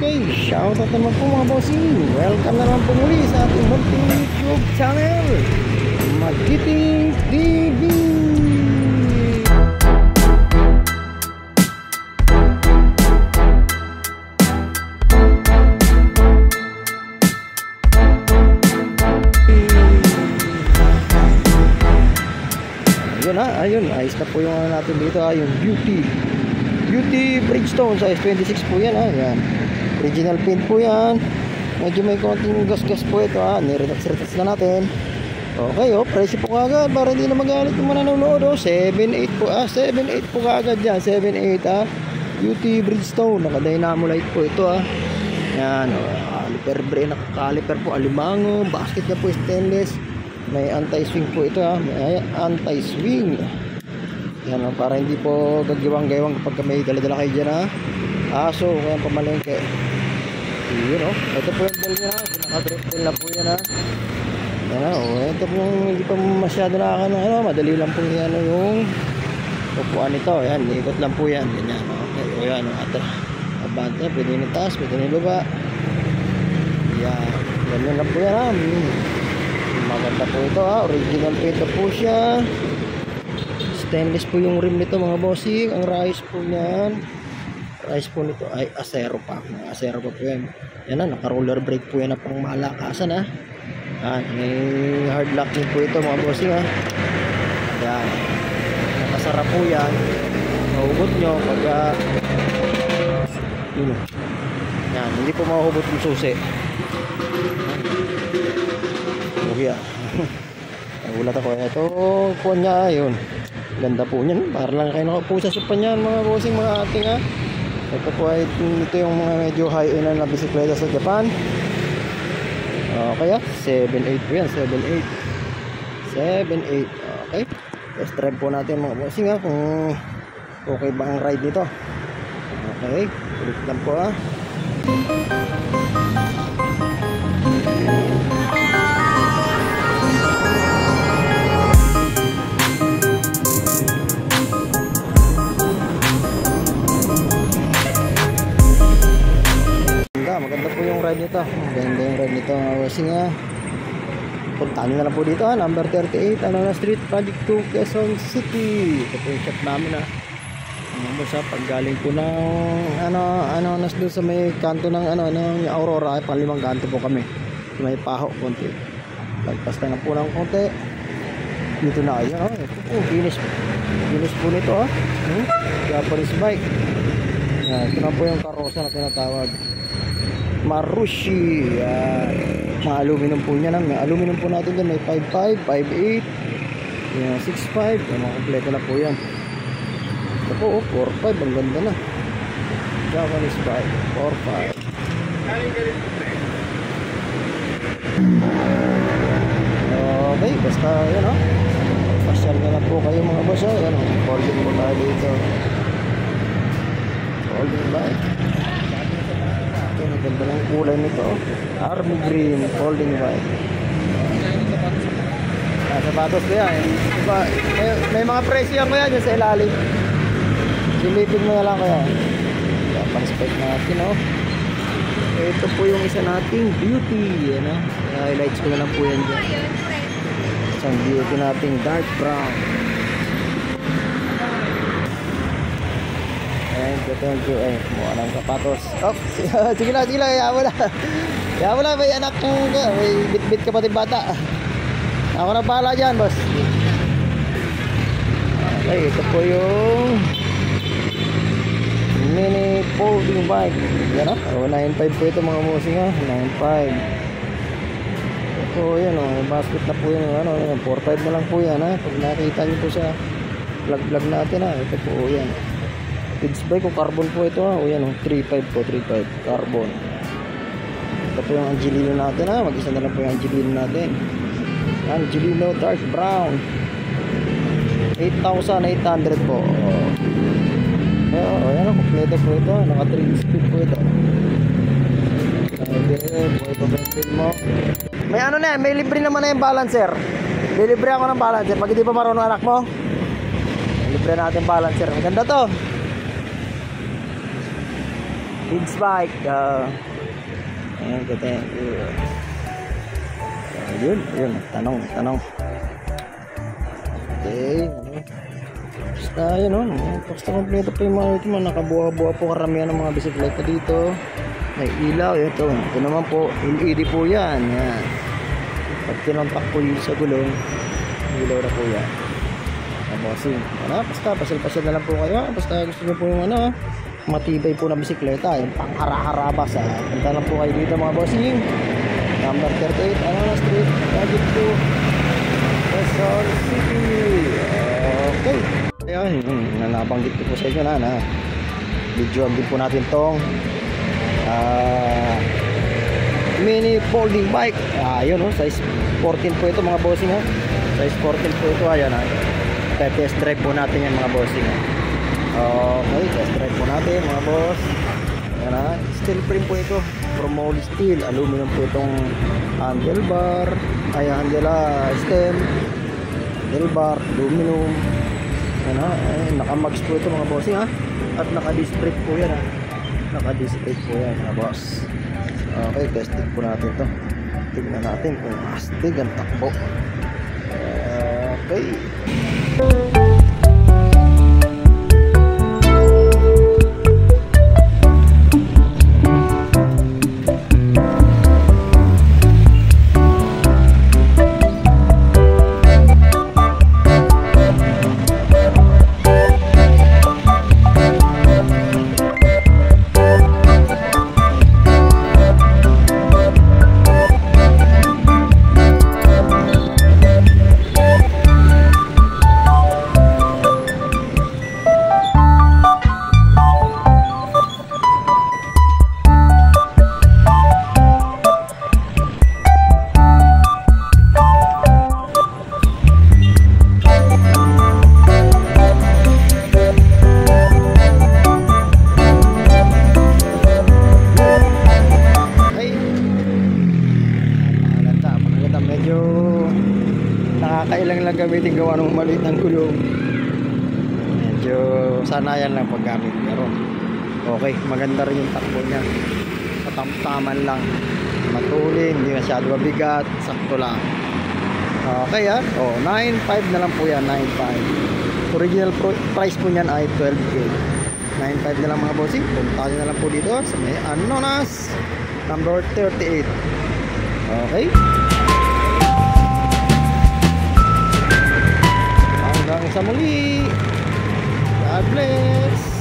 Okay, shoutout naman po mga bossing. Welcome na naman po muli sa ating munting YouTube channel, Magiting TV. Ayun, ayos na po yung natin dito, yung Beauty Bridgestone size 26 po yan, yan. Original paint po yan. Medyo may konting gas-gas po ito, nirelax na natin. Okay, presyo po kagad para hindi na magalit yung mananonood. 7.8 po, 7.8 po kagad yan, 7.8 Beauty Bridgestone, naka-dynamo light po ito yan, caliper brake, naka-caliper po, alimango, basket na po stainless. May anti-swing po ito, may anti-swing. Yan, para hindi po gagiwang-gaywang kapag may dala-dala kayo dyan aso, kaya pamalengke. Yun ito po yung bell nyo naka-drip bell na po yan yan ito po hindi pa masyado madali lang po yan yung upuan nito. Yan, ikot lang po yan. Ganyan, okay, yan, abante, pwede nyo taas, pwede nyo baba. Yan, ganyan lang po yan maganda po ito original paint po siya. Stainless po yung rim nito mga bossing. Ang rice po niyan, rice po nito ay asero pa. Asero pa po yan. Yan naka roller brake po yan na pang malakasan may hard lock din po ito mga bossing yan, nakasara po yan. Mahugot nyo pag yan, hindi po mahugot yung susi. Nagulat ako. Ito po niya, yun. Ganda po niyan. Para lang kayo nakapo sa sopa niyan mga bossing, mga ating ito po ay ito yung mga medyo high-end na bisikleta sa Japan. Okay 7.8 po yan, 7.8. Okay, test drive po natin mga bossing kung okay ba ang ride nito. Okay, ulit lang po maganda po yung ride nito. Maganda yung ride nito mga bossing puntahan nyo na lang po dito number 38 Street, Project 2, Quezon City. Ito po yung shop namin pag galing po ng nas doon sa may kanto ng ng Aurora, palimang kanto po kami, may paho konti, lagpas na po ng konti dito na kayo. Finish po nito Japanese bike. Ito na po yung karosa na tinatawag Marushi. Aluminum po niya may aluminum po natin dyan. May 5.5, 5.8, 6.5. Mga kompleto na po yan. Ito po 4.5, ang ganda na Japanese bike 4.5. Okay, basta yan pasyal na lang po kayo mga boss. Yan folding po tayo dito, folding bike. Ganda ng kulay nito, army green folding bike. Sapatos ko yan, may mga presyo yan ko yan sa ilalim, silipin mo na lang ko yan. Japan spec natin ito po yung isa nating beauty highlights ko na lang po yan dyan. Isang beauty nating dark brown. Thank you. Mukha ng sapatos. Sige lang, yawa na, may anak kong may bit-bit kapatid bata. Ako na bahala dyan, boss. Okay, ito po yung mini folding bike. Yan 9.5 po ito mga bossing 9.5. Ito yan may basket na po yun 4.5 na lang po yan pag nakita nyo po sa vlog natin ito po yan. Kids bike carbon po ito yan 3.5 po, 3.5 carbon. Ito po yung Angelino natin mag-isa na lang po yung Angelino natin. Angelino dark brown 8,800 po. Yan kompleto po ito, naka 3 speed po ito. Ito bensin mo. May libre naman na yung balancer. Libre ako ng balancer pag hindi pa marunong anak mo. Libre natin balancer, maganda to. Kids bike. Ayan, thank you. Yun. Tanong. Okay. Basta yun, basta kompleto po yung mga ito. Nakabuha-buha po karamihan ng mga bisikleta dito. May ilaw. Ito naman po. LED po yan. Yan. Pag tinontak po yun sa gulong, ilaw na po yan. Bossing. Basta pasil-pasil na lang po kayo. Basta gusto nyo po yung matibay po na bisikleta. Yung pang-hara-harabas. Punta lang po kayo dito mga bossing. Number 38 Street, Gadget 2, Quezon City. Okay. Ayan, nabanggit ko po sa inyo na videoan din po natin tong mini folding bike. Ayun, size 14 po ito mga bossing. Size 14 po ito. Ayan, test drive po natin yan mga bossing. Okay, test drive po natin mga boss. Ayan, steel frame po ito from Molly Steel. Aluminum po itong handlebar, stem, handlebar, aluminum. Ayan, naka-max po ito mga bossing at naka-disc brake po yan naka-disc brake po yan mga boss. Okay, testing po natin to. Tignan natin kung astig ang takbo. Okay. Nakakailang lang gamitin gawa ng maliit ng gulong. Medyo sanayan lang paggamit. Pero okay, maganda rin yung takbo niya. Katamtaman lang. Matulin, hindi masyado mabigat. Sakto lang. Okay 9.5 na lang po yan. 9.5. Original price po niyan ay 12K. 9.5 na lang mga bossing. Punta nyo na lang po dito sa may Anonas number 38. Okay. Hanggang sa muli. God bless.